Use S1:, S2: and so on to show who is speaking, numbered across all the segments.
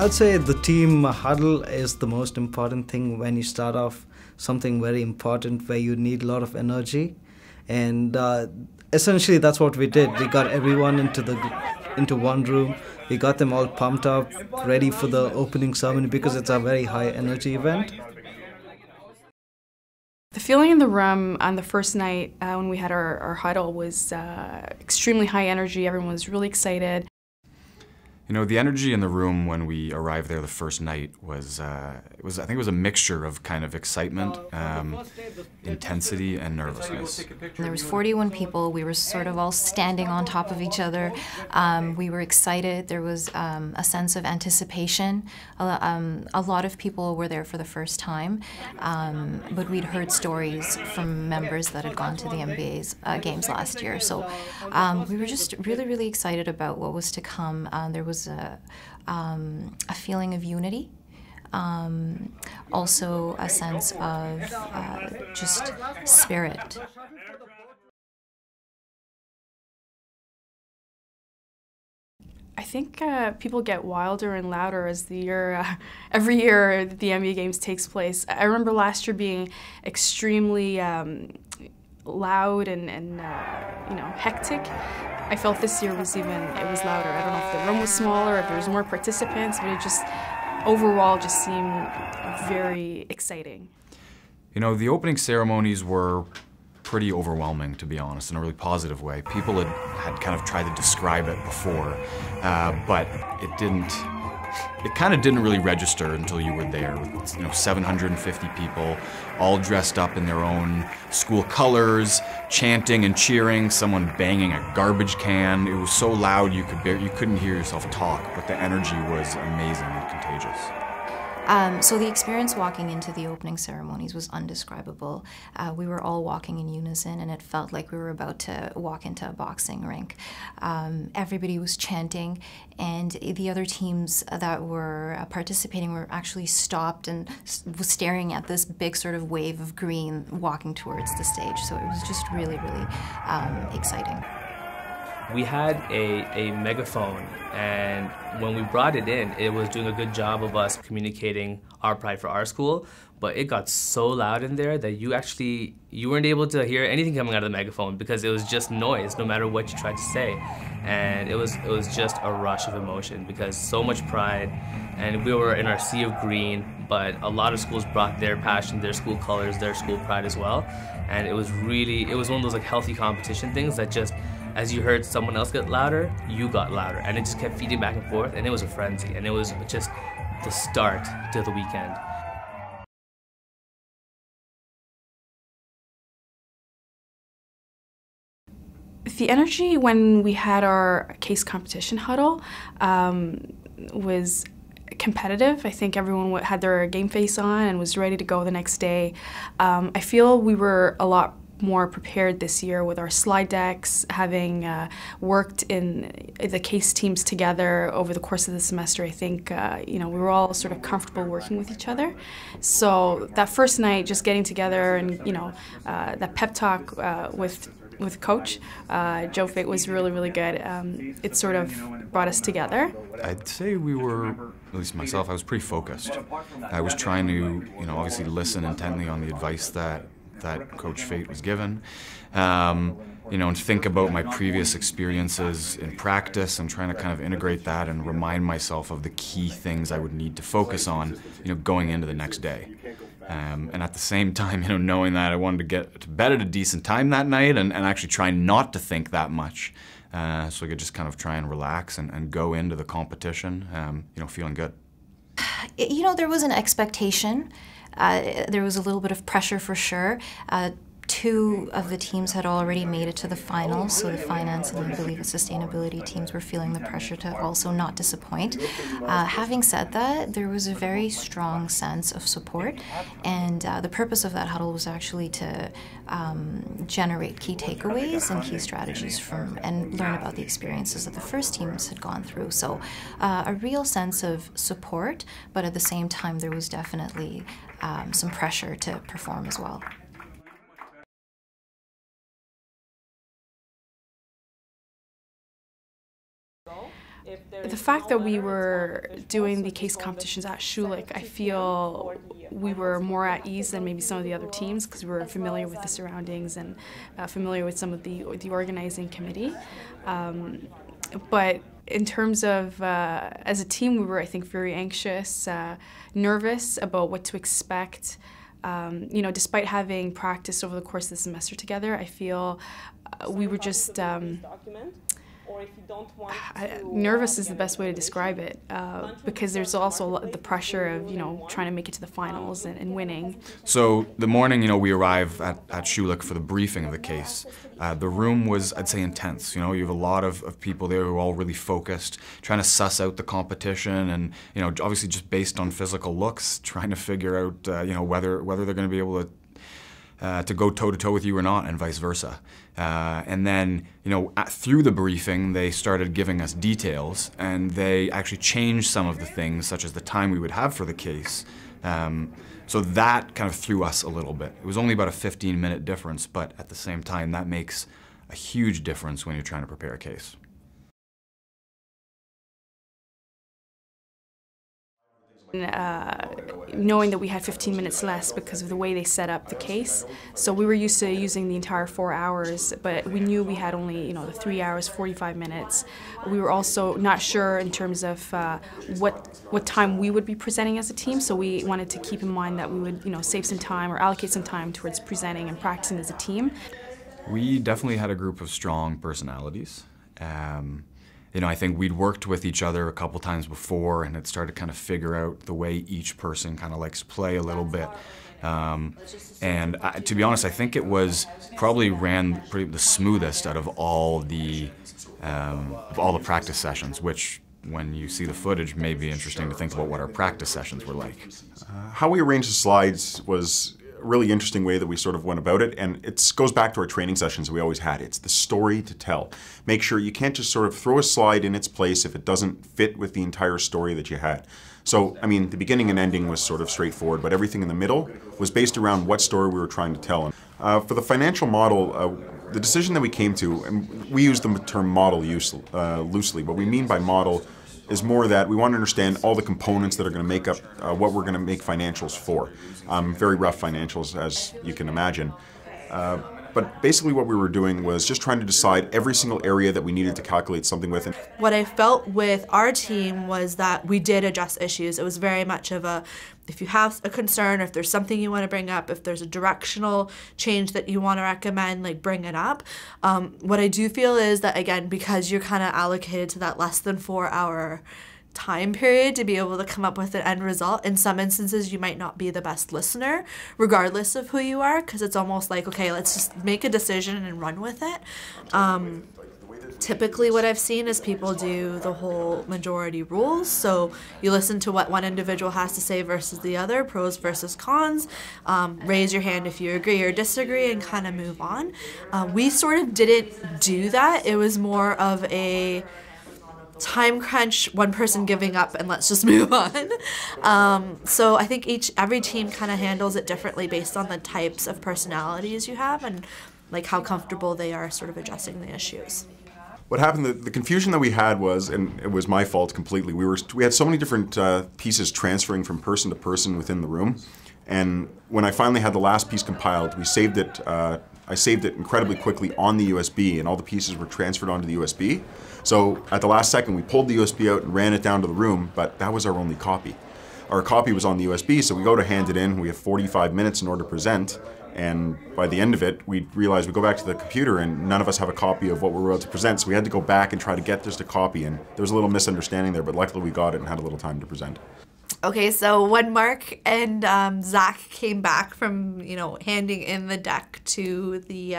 S1: I'd say the team huddle is the most important thing when you start off something very important where you need a lot of energy. And essentially that's what we did. We got everyone into one room. We got them all pumped up, ready for the opening ceremony because it's a very high energy event.
S2: The feeling in the room on the first night when we had our huddle was extremely high energy. Everyone was really excited.
S3: You know, the energy in the room when we arrived there the first night was, I think it was a mixture of kind of excitement, intensity, and nervousness.
S4: There was 41 people. We were sort of all standing on top of each other. We were excited. There was a sense of anticipation. A lot of people were there for the first time, but we'd heard stories from members that had gone to the MBA Games last year. So we were just really, really excited about what was to come. There was a feeling of unity, also a sense of just spirit.
S2: I think people get wilder and louder as the year, every year the MBA Games takes place. I remember last year being extremely loud and hectic. I felt this year was louder. I don't know if the room was smaller, if there was more participants, but it just overall just seemed very exciting.
S3: You know, the opening ceremonies were pretty overwhelming, to be honest, in a really positive way. People had kind of tried to describe it before, but it kind of didn't really register until you were there with, 750 people all dressed up in their own school colors, chanting and cheering, someone banging a garbage can. It was so loud you couldn't hear yourself talk, but the energy was amazing and contagious.
S4: So the experience walking into the opening ceremonies was undescribable. We were all walking in unison, and it felt like we were about to walk into a boxing rink. Everybody was chanting, and the other teams that were participating were actually stopped and was staring at this big sort of wave of green walking towards the stage. So it was just really, really exciting.
S5: We had a megaphone, and when we brought it in, it was doing a good job of us communicating our pride for our school, but it got so loud in there that you weren't able to hear anything coming out of the megaphone because it was just noise no matter what you tried to say. And it was just a rush of emotion because so much pride, and we were in our sea of green, but a lot of schools brought their passion, their school colors, their school pride as well. And it was one of those like healthy competition things that just, as you heard someone else get louder, you got louder, and it just kept feeding back and forth, and it was a frenzy, and it was just the start to the weekend.
S2: The energy when we had our case competition huddle was competitive. I think everyone had their game face on and was ready to go the next day. I feel we were a lot more prepared this year with our slide decks, having worked in the case teams together over the course of the semester. I think we were all sort of comfortable working with each other. So that first night, just getting together and that pep talk with Coach Joe Fate was really, really good. It sort of brought us together.
S3: I'd say we were, at least myself, I was pretty focused. I was trying to, obviously listen intently on the advice that Coach Fate was given, and think about my previous experiences in practice and trying to kind of integrate that and remind myself of the key things I would need to focus on, going into the next day. And at the same time, knowing that I wanted to get to bed at a decent time that night and actually try not to think that much, so I could just kind of try and relax and go into the competition, feeling good.
S4: There was an expectation. There was a little bit of pressure for sure. Two of the teams had already made it to the finals, so the finance and I believe the sustainability teams were feeling the pressure to also not disappoint. Having said that, there was a very strong sense of support, and the purpose of that huddle was actually to generate key takeaways and key strategies and learn about the experiences that the first teams had gone through. So a real sense of support, but at the same time there was definitely some pressure to perform as well.
S2: The fact that we were doing the case competitions at Schulich, I feel we were more at ease than maybe some of the other teams because we were familiar with the surroundings and familiar with some of the organizing committee. But in terms of, as a team, we were, I think, very anxious, nervous about what to expect. You know, despite having practiced over the course of the semester together, I feel we were just nervous is the best way to describe it, because there's also the pressure of, you know, trying to make it to the finals and winning.
S3: So the morning, you know, we arrive at Schulich for the briefing of the case. The room was, I'd say, intense. You know, you have a lot of people there who are all really focused, trying to suss out the competition and, you know, obviously just based on physical looks, trying to figure out, you know, whether they're going to be able to go toe-to-toe with you or not, and vice versa. And then, you know, through the briefing, they started giving us details, and they actually changed some of the things, such as the time we would have for the case. So that kind of threw us a little bit. It was only about a 15-minute difference, but at the same time, that makes a huge difference when you're trying to prepare a case.
S2: Knowing that we had 15 minutes less because of the way they set up the case. So we were used to using the entire 4 hours, but we knew we had only, you know, the 3 hours, 45 minutes. We were also not sure in terms of what time we would be presenting as a team, so we wanted to keep in mind that we would, you know, save some time or allocate some time towards presenting and practicing as a team.
S3: We definitely had a group of strong personalities. You know, I think we'd worked with each other a couple times before and had started to kind of figure out the way each person kind of likes to play a little bit. And to be honest, I think it was probably ran the smoothest out of all the practice sessions, which when you see the footage may be interesting to think about what our practice sessions were like.
S6: How we arranged the slides was a really interesting way that we sort of went about it, and it goes back to our training sessions we always had. It's the story to tell. Make sure you can't just sort of throw a slide in its place if it doesn't fit with the entire story that you had. So, I mean, the beginning and ending was sort of straightforward, but everything in the middle was based around what story we were trying to tell. For the financial model, the decision that we came to, and we use the term model loosely. What we mean by model is more that we want to understand all the components that are going to make up what we're going to make financials for. Very rough financials, as you can imagine. But basically what we were doing was just trying to decide every single area that we needed to calculate something with.
S7: What I felt with our team was that we did address issues. It was very much of a, if you have a concern, if there's something you want to bring up, if there's a directional change that you want to recommend, like bring it up. What I do feel is that, again, because you're kind of allocated to that less than 4 hour time period to be able to come up with an end result. In some instances, you might not be the best listener, regardless of who you are, because it's almost like, okay, let's just make a decision and run with it. Typically what I've seen is people do the whole majority rules, so you listen to what one individual has to say versus the other, pros versus cons, raise your hand if you agree or disagree, and kind of move on. We sort of didn't do that. It was more of a time crunch, one person giving up, and let's just move on. So I think every team kind of handles it differently based on the types of personalities you have and like how comfortable they are sort of addressing the issues.
S6: What happened, the confusion that we had was, and it was my fault completely, we had so many different pieces transferring from person to person within the room, and when I finally had the last piece compiled, we saved it, I saved it incredibly quickly on the USB, and all the pieces were transferred onto the USB. So at the last second, we pulled the USB out and ran it down to the room, but that was our only copy. Our copy was on the USB, so we go to hand it in, we have 45 minutes in order to present, and by the end of it, we realized we go back to the computer and none of us have a copy of what we were about to present, so we had to go back and try to get just a copy, and there was a little misunderstanding there, but luckily we got it and had a little time to present.
S7: Okay, so when Mark and Zach came back from, you know, handing in the deck to the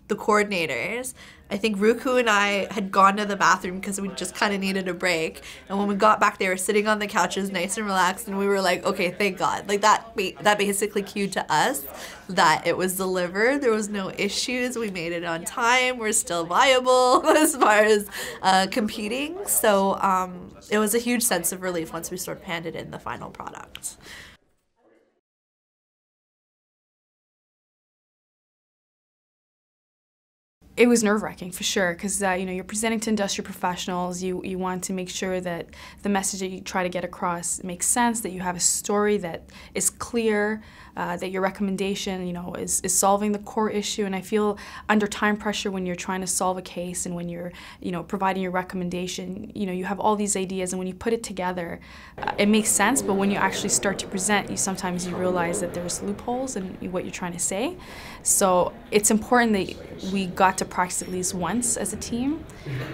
S7: coordinators, I think Ruku and I had gone to the bathroom because we just kind of needed a break. And when we got back, they were sitting on the couches, nice and relaxed, and we were like, okay, thank God. Like that basically cued to us that it was delivered. There was no issues. We made it on time. We're still viable as far as competing. So it was a huge sense of relief once we sort of handed in the final product.
S2: It was nerve-wracking for sure, because you know, you're presenting to industry professionals. You want to make sure that the message that you try to get across makes sense, that you have a story that is clear, that your recommendation, you know, is solving the core issue. And I feel under time pressure when you're trying to solve a case and when you're, you know, providing your recommendation, you know, you have all these ideas, and when you put it together, it makes sense. But when you actually start to present, sometimes you realize that there's loopholes in what you're trying to say. So it's important that we got to practice at least once as a team,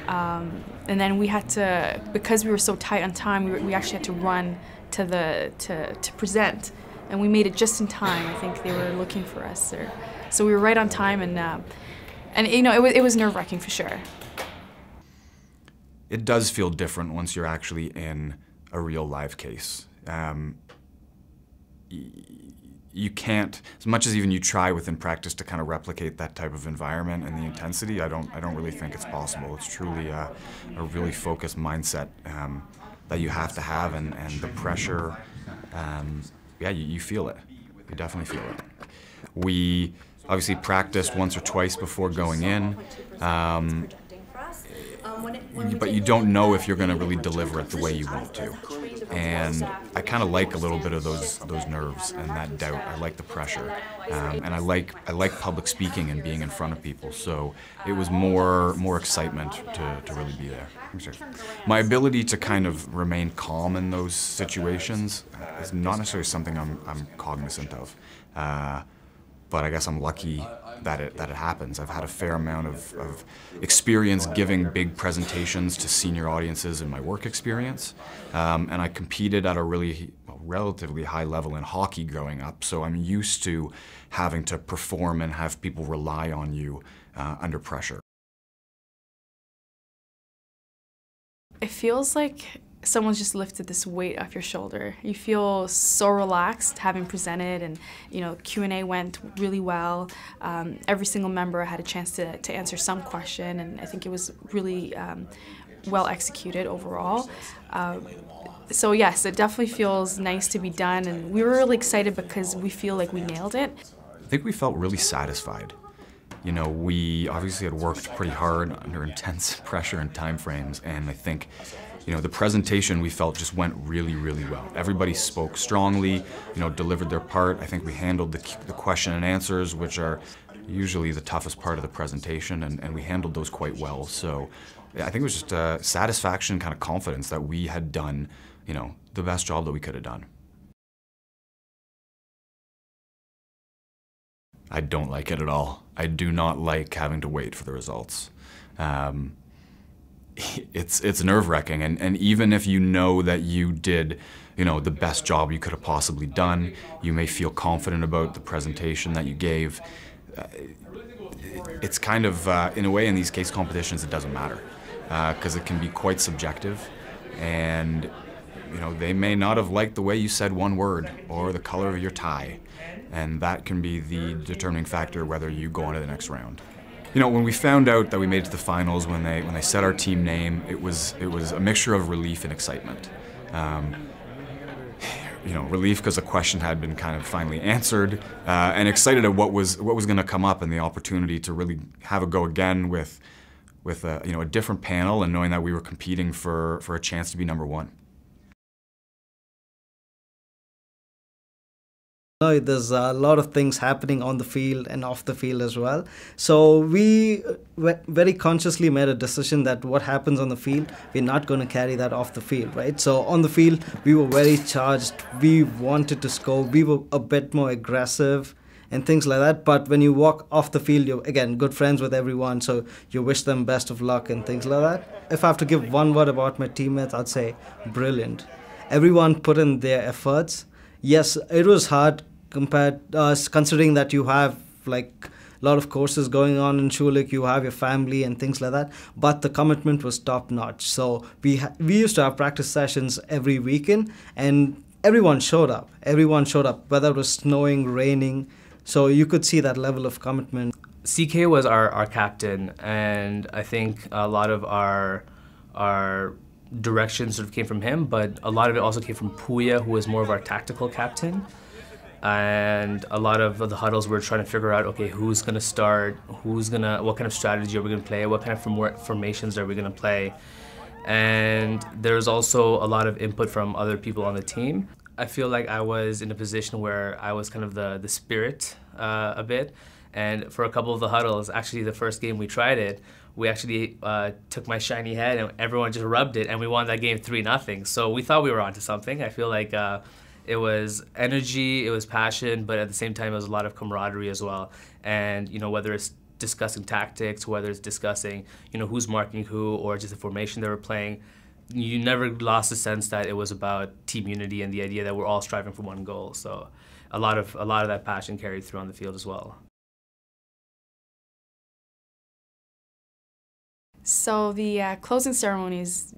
S2: and then we had to, because we were so tight on time, we actually had to run to present, and we made it just in time. I think they were looking for us there, so we were right on time, and you know, it was nerve-wracking for sure.
S3: It does feel different once you're actually in a real live case. You can't, as much as even you try within practice to kind of replicate that type of environment and the intensity, I don't really think it's possible. It's truly a really focused mindset that you have to have, and the pressure, yeah, you feel it. You definitely feel it. We obviously practiced once or twice before going in, but you don't know if you're going to really deliver it the way you want to. And I kind of like a little bit of those nerves and that doubt. I like the pressure, and I like public speaking and being in front of people. So it was more excitement to really be there. My ability to kind of remain calm in those situations is not necessarily something I'm cognizant of, but I guess I'm lucky that it happens. I've had a fair amount of experience giving big presentations to senior audiences in my work experience, and I competed at a relatively high level in hockey growing up, so I'm used to having to perform and have people rely on you under pressure.
S2: It feels like someone's just lifted this weight off your shoulder. You feel so relaxed having presented, and you know, Q&A went really well. Every single member had a chance to answer some question, and I think it was really well executed overall. So yes, it definitely feels nice to be done, and we were really excited because we feel like we nailed it.
S3: I think we felt really satisfied. You know, we obviously had worked pretty hard under intense pressure and time frames, and I think, you know, the presentation we felt just went really, really well. Everybody spoke strongly, you know, delivered their part. I think we handled the question and answers, which are usually the toughest part of the presentation, and we handled those quite well. So yeah, I think it was just satisfaction, kind of confidence that we had done, you know, the best job that we could have done. I don't like it at all. I do not like having to wait for the results. It's nerve-wracking, and even if you know that you did, you know, the best job you could have possibly done, you may feel confident about the presentation that you gave. It's kind of, in a way, in these case competitions, it doesn't matter, because it can be quite subjective, and you know, they may not have liked the way you said one word or the color of your tie, and that can be the determining factor whether you go on to the next round. You know, when we found out that we made it to the finals, when they said our team name, it was a mixture of relief and excitement. You know, relief because the question had been kind of finally answered, and excited at what was going to come up and the opportunity to really have a go again with you know, a different panel, and knowing that we were competing for a chance to be #1.
S1: There's a lot of things happening on the field and off the field as well. So we very consciously made a decision that what happens on the field, we're not going to carry that off the field, right? So on the field, we were very charged. We wanted to score. We were a bit more aggressive and things like that. But when you walk off the field, you're, again, good friends with everyone, so you wish them best of luck and things like that. If I have to give one word about my teammates, I'd say brilliant. Everyone put in their efforts. Yes, it was hard considering that you have like a lot of courses going on in Schulich, you have your family and things like that, but the commitment was top notch. So we used to have practice sessions every weekend, and everyone showed up, whether it was snowing, raining, so you could see that level of commitment.
S5: CK was our captain, and I think a lot of our direction sort of came from him, but a lot of it also came from Puya, who was more of our tactical captain. and a lot of the huddles we're trying to figure out, okay, who's gonna start, what kind of strategy are we gonna play, what kind of formations are we gonna play, and there's also a lot of input from other people on the team. I feel like I was in a position where I was kind of the spirit a bit, and for a couple of the huddles, actually the first game we tried it, we actually took my shiny head and everyone just rubbed it, and we won that game 3-0. So we thought we were onto something. I feel like it was energy, it was passion, but at the same time it was a lot of camaraderie as well. And whether it's discussing tactics, whether it's discussing who's marking who, or just the formation they were playing, you never lost the sense that it was about team unity and the idea that we're all striving for one goal. So a lot of that passion carried through on the field as well.
S2: So the closing ceremonies,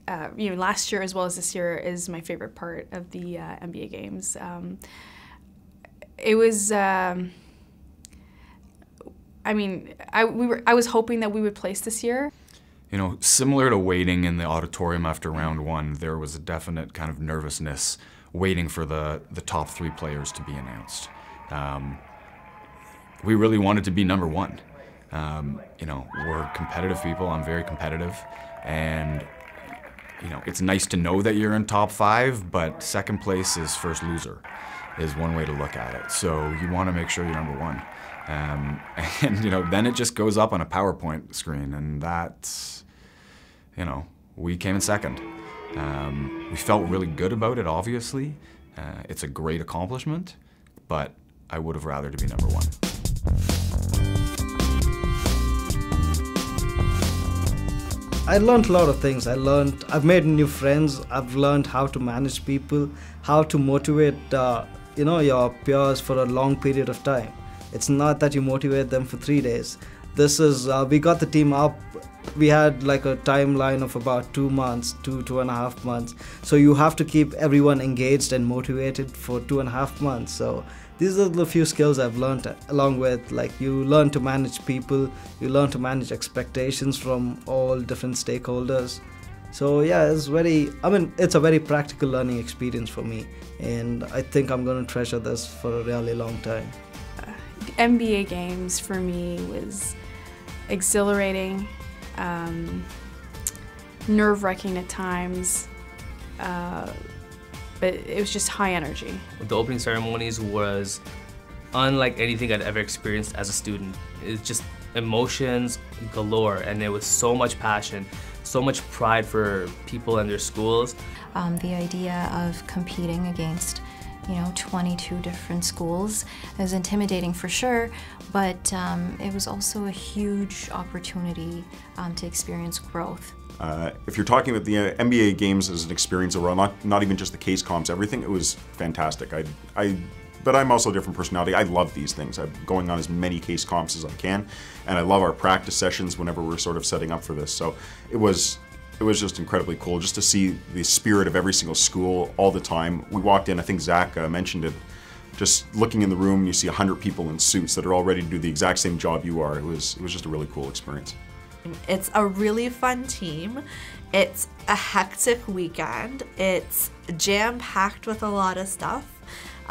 S2: last year as well as this year, is my favorite part of the MBA Games. It was, I was hoping that we would place this year.
S3: Similar to waiting in the auditorium after round one, there was a definite kind of nervousness waiting for the top 3 players to be announced. We really wanted to be number 1. We're competitive people. I'm very competitive, and it's nice to know that you're in top 5, but second place is first loser, is one way to look at it. So you want to make sure you're number 1, and then it just goes up on a PowerPoint screen, and that's, we came in second. We felt really good about it. Obviously, it's a great accomplishment, but I would have rather to be number 1.
S1: I learned a lot of things. I've made new friends. I've learned how to manage people, how to motivate, your peers for a long period of time. It's not that you motivate them for 3 days. This is, we got the team up. We had like a timeline of about 2 months, 2.5 months. So you have to keep everyone engaged and motivated for 2.5 months. So these are the few skills I've learned, along with you learn to manage people, you learn to manage expectations from all different stakeholders. So yeah, it's a very practical learning experience for me, and I think I'm going to treasure this for a really long time.
S2: The MBA Games for me was exhilarating, nerve-wracking at times, but it was just high energy.
S5: The opening ceremonies was unlike anything I'd ever experienced as a student. It's just emotions galore, and there was so much passion, so much pride for people and their schools.
S4: The idea of competing against 22 different schools is intimidating for sure, but it was also a huge opportunity to experience growth.
S6: If you're talking about the MBA Games as an experience overall, not even just the case comps, everything, it was fantastic. But I'm also a different personality. I love these things. I'm going on as many case comps as I can, and I love our practice sessions whenever we're sort of setting up for this. So it was just incredibly cool just to see the spirit of every single school all the time. We walked in, I think Zach mentioned it, just looking in the room, you see 100 people in suits that are all ready to do the exact same job you are. It was just a really cool experience.
S7: It's a really fun team. It's a hectic weekend. It's jam-packed with a lot of stuff.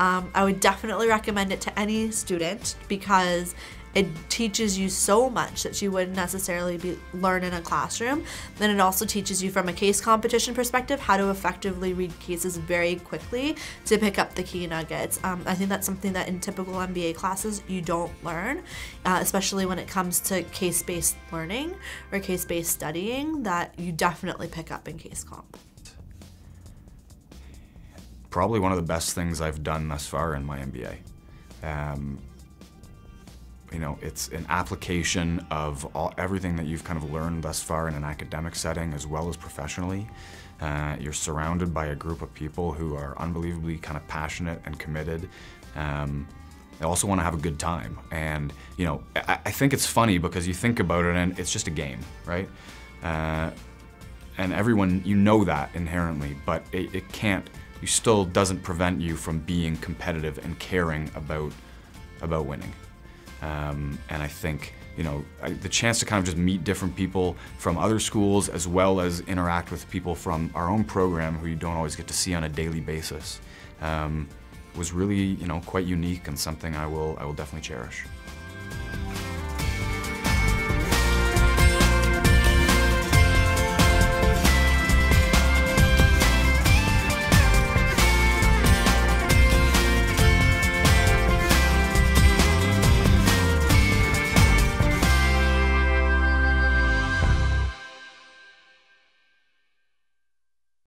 S7: I would definitely recommend it to any student because it teaches you so much that you wouldn't necessarily learn in a classroom. Then it also teaches you from a case competition perspective how to effectively read cases very quickly to pick up the key nuggets. I think that's something that in typical MBA classes you don't learn, especially when it comes to case-based learning or case-based studying, that you definitely pick up in case comp.
S3: Probably one of the best things I've done thus far in my MBA. It's an application of everything that you've kind of learned thus far in an academic setting as well as professionally. You're surrounded by a group of people who are unbelievably kind of passionate and committed. They also want to have a good time. And, I think it's funny because you think about it and it's just a game, right? And everyone, that inherently, but it still doesn't prevent you from being competitive and caring about winning. And I think, the chance to kind of just meet different people from other schools as well as interact with people from our own program who you don't always get to see on a daily basis. was really, you know, quite unique and something I will definitely cherish.